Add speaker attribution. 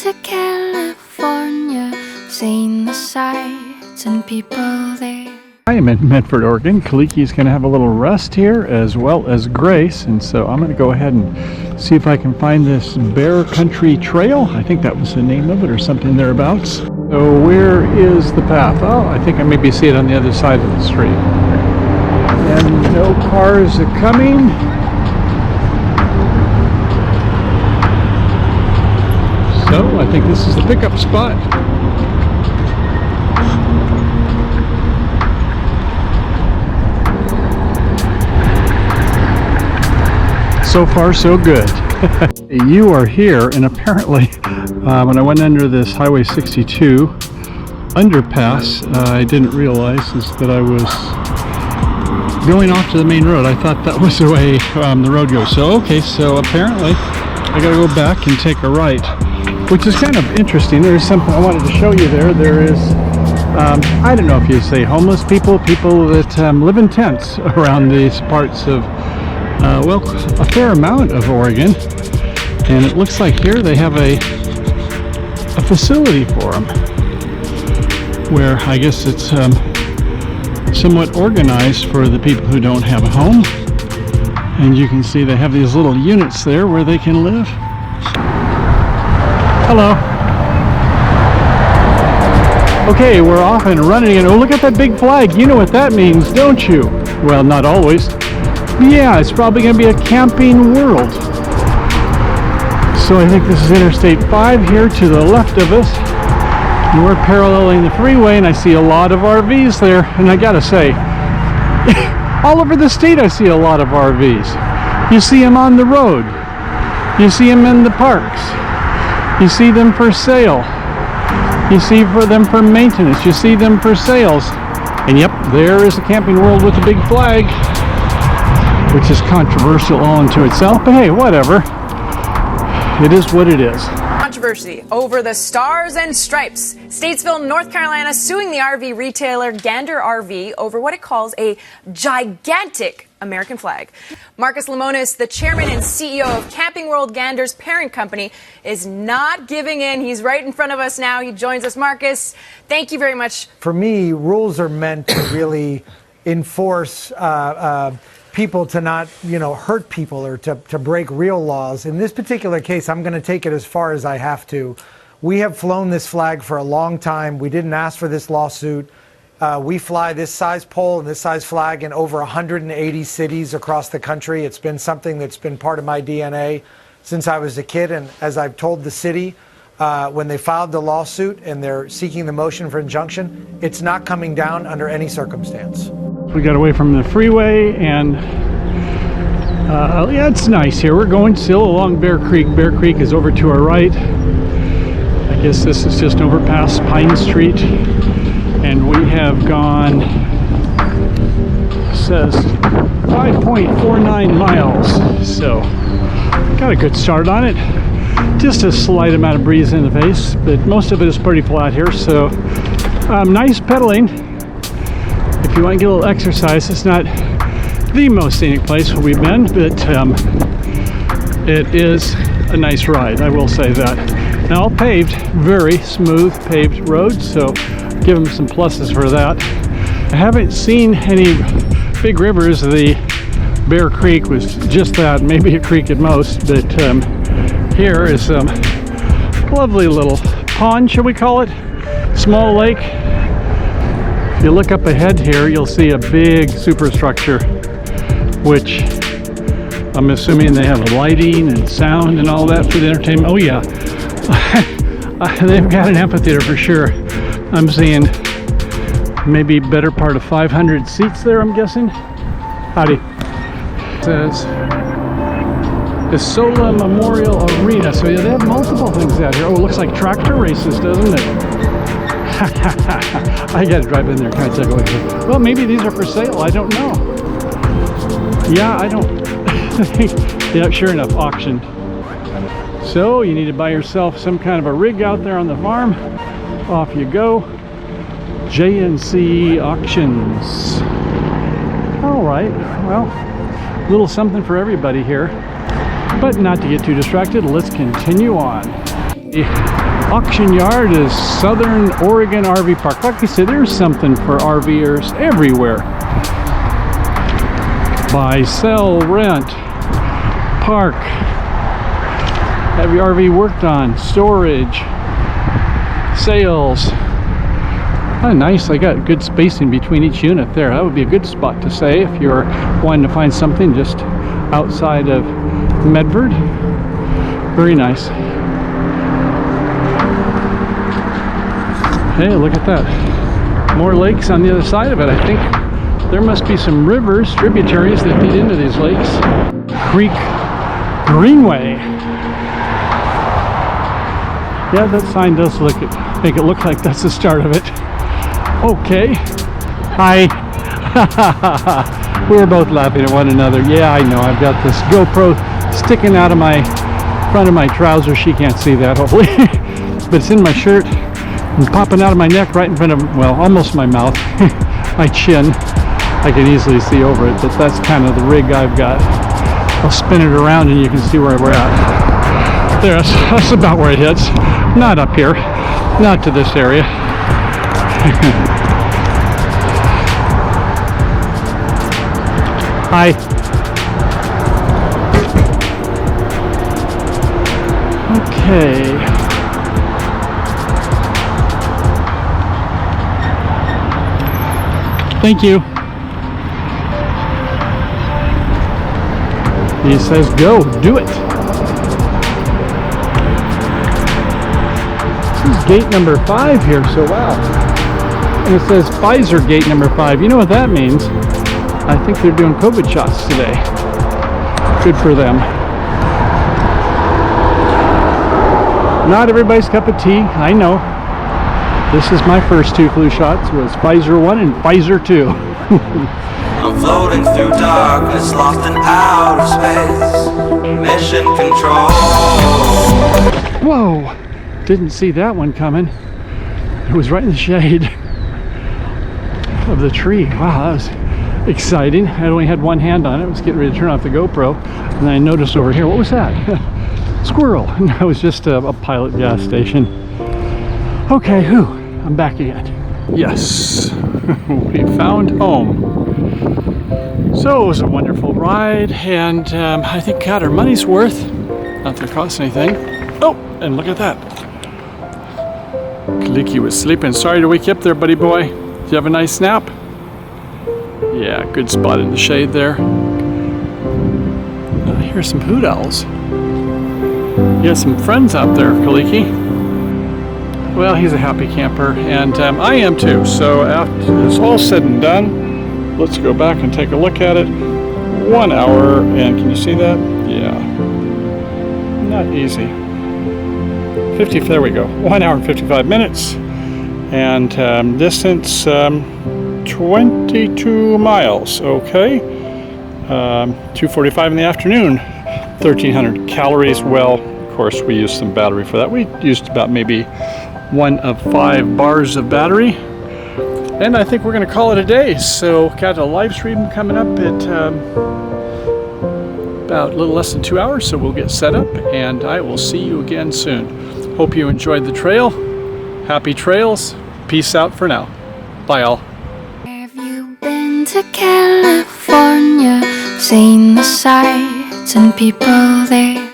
Speaker 1: to California, seeing the sights and people there.
Speaker 2: I am in Medford, Oregon. Kaliki's going to have a little rest here, as well as Grace, and so I'm going to go ahead and see if I can find this Bear Country Trail. I think that was the name of it, or something thereabouts. So where is the path? Oh, I think I maybe see it on the other side of the street. And no cars are coming. So I think this is the pickup spot. So far, so good. You are here, and apparently, when I went under this Highway 62 underpass, I didn't realize that I was going off to the main road. I thought that was the way the road goes. So, okay, so apparently, I gotta go back and take a right, which is kind of interesting. There's something I wanted to show you there. There is, I don't know if you say homeless people that live in tents around these parts of well, a fair amount of Oregon, and it looks like here they have a facility for them where I guess it's somewhat organized for the people who don't have a home, and you can see they have these little units there where they can live. Hello. Okay, we're off and running, and oh, look at that big flag. You know what that means, don't you? Well, not always. Yeah, it's probably going to be a camping world. So I think this is Interstate 5 here to the left of us. And we're paralleling the freeway, and I see a lot of RVs there. And I gotta say, all over the state I see a lot of RVs. You see them on the road. You see them in the parks. You see them for sale. You see them for maintenance. You see them for sales. And yep, there is a camping world with a big flag, which is controversial all unto itself, but hey, whatever. It is what it is.
Speaker 3: Controversy over the Stars and Stripes. Statesville, North Carolina, suing the RV retailer Gander RV over what it calls a gigantic American flag. Marcus Lemonis, the chairman and CEO of Camping World Gander's parent company, is not giving in. He's right in front of us now. He joins us. Marcus, thank you very much.
Speaker 4: For me, rules are meant to really enforce people to not, hurt people or to break real laws. In this particular case, I'm going to take it as far as I have to. We have flown this flag for a long time. We didn't ask for this lawsuit. We fly this size pole and this size flag in over 180 cities across the country. It's been something that's been part of my DNA since I was a kid. And as I've told the city, when they filed the lawsuit and they're seeking the motion for injunction, it's not coming down under any circumstance.
Speaker 2: We got away from the freeway, and yeah, it's nice here. We're going still along Bear Creek. Bear Creek is over to our right. I guess this is just over past Pine Street, and we have gone, says 5.49 miles, so got a good start on it. Just a slight amount of breeze in the face, but most of it is pretty flat here, so nice pedaling. If you want to get a little exercise, it's not the most scenic place where we've been, but it is a nice ride, I will say that. Now, all paved, very smooth paved roads, so give them some pluses for that. I haven't seen any big rivers. The Bear Creek was just that, maybe a creek at most, but here is a lovely little pond, shall we call it? Small lake. If you look up ahead here, you'll see a big superstructure, which I'm assuming they have lighting and sound and all that for the entertainment. Oh yeah, they've got an amphitheater for sure. I'm seeing maybe better part of 500 seats there, I'm guessing. Howdy. It says Isola Memorial Arena. So yeah, they have multiple things out here. Oh, it looks like tractor races, doesn't it? I gotta drive in there, kind of take a look at it. Well, maybe these are for sale, I don't know. Yeah, I don't yeah, sure enough, auction. So you need to buy yourself some kind of a rig out there on the farm. Off you go. JNC Auctions. All right, well, a little something for everybody here. But not to get too distracted, let's continue on. auction yard is Southern Oregon RV Park. Like I said, there's something for RVers everywhere. Buy, sell, rent, park, have your RV worked on, storage, sales. Oh, nice. I got good spacing between each unit there. That would be a good spot to stay if you're wanting to find something just outside of Medford. Very nice. Hey, look at that. More lakes on the other side of it. I think there must be some rivers, tributaries that feed into these lakes. Creek Greenway. Yeah, that sign does make it look like that's the start of it. Okay. Hi. We were both laughing at one another. Yeah, I know. I've got this GoPro sticking out of my front of my trousers. She can't see that, hopefully. But it's in my shirt and popping out of my neck right in front of, well, almost my mouth. My chin. I can easily see over it, but that's kind of the rig I've got. I'll spin it around and you can see where we're at. There, that's about where it hits. Not up here. Not to this area. Hi. Okay. Thank you. He says go, do it. This is gate number 5 here, so wow. And it says Pfizer gate number 5. You know what that means? I think they're doing COVID shots today. Good for them. Not everybody's cup of tea, I know. This is my first 2 flu shots. Was Pfizer 1 and Pfizer 2.
Speaker 5: I'm floating through darkness, lost in outer space. Mission control.
Speaker 2: Whoa! Didn't see that one coming. It was right in the shade of the tree. Wow, that was exciting. I only had one hand on it. I was getting ready to turn off the GoPro, and I noticed over here, what was that? Squirrel. And that was just a Pilot gas station. Okay, I'm back again. Yes, we found home. So it was a wonderful ride, and I think got our money's worth. Not that it cost anything. Oh, and look at that. Kaliki was sleeping. Sorry to wake you up there, buddy boy. Did you have a nice nap? Yeah, good spot in the shade there. Here's some hoot owls. You got some friends out there, Kaliki. Well, he's a happy camper, and I am too. So after it's all said and done, let's go back and take a look at it. 1 hour, and can you see that? Yeah. Not easy. There we go. 1 hour and 55 minutes. And distance 22 miles. Okay. 2:45 in the afternoon. 1,300 calories. Well, of course, we used some battery for that. We used about maybe 1 of 5 bars of battery. And I think we're going to call it a day. So, got a live stream coming up at about a little less than 2 hours. So, we'll get set up, and I will see you again soon. Hope you enjoyed the trail. Happy trails. Peace out for now. Bye, all.
Speaker 1: Have you been to California? Seen the sights and people there?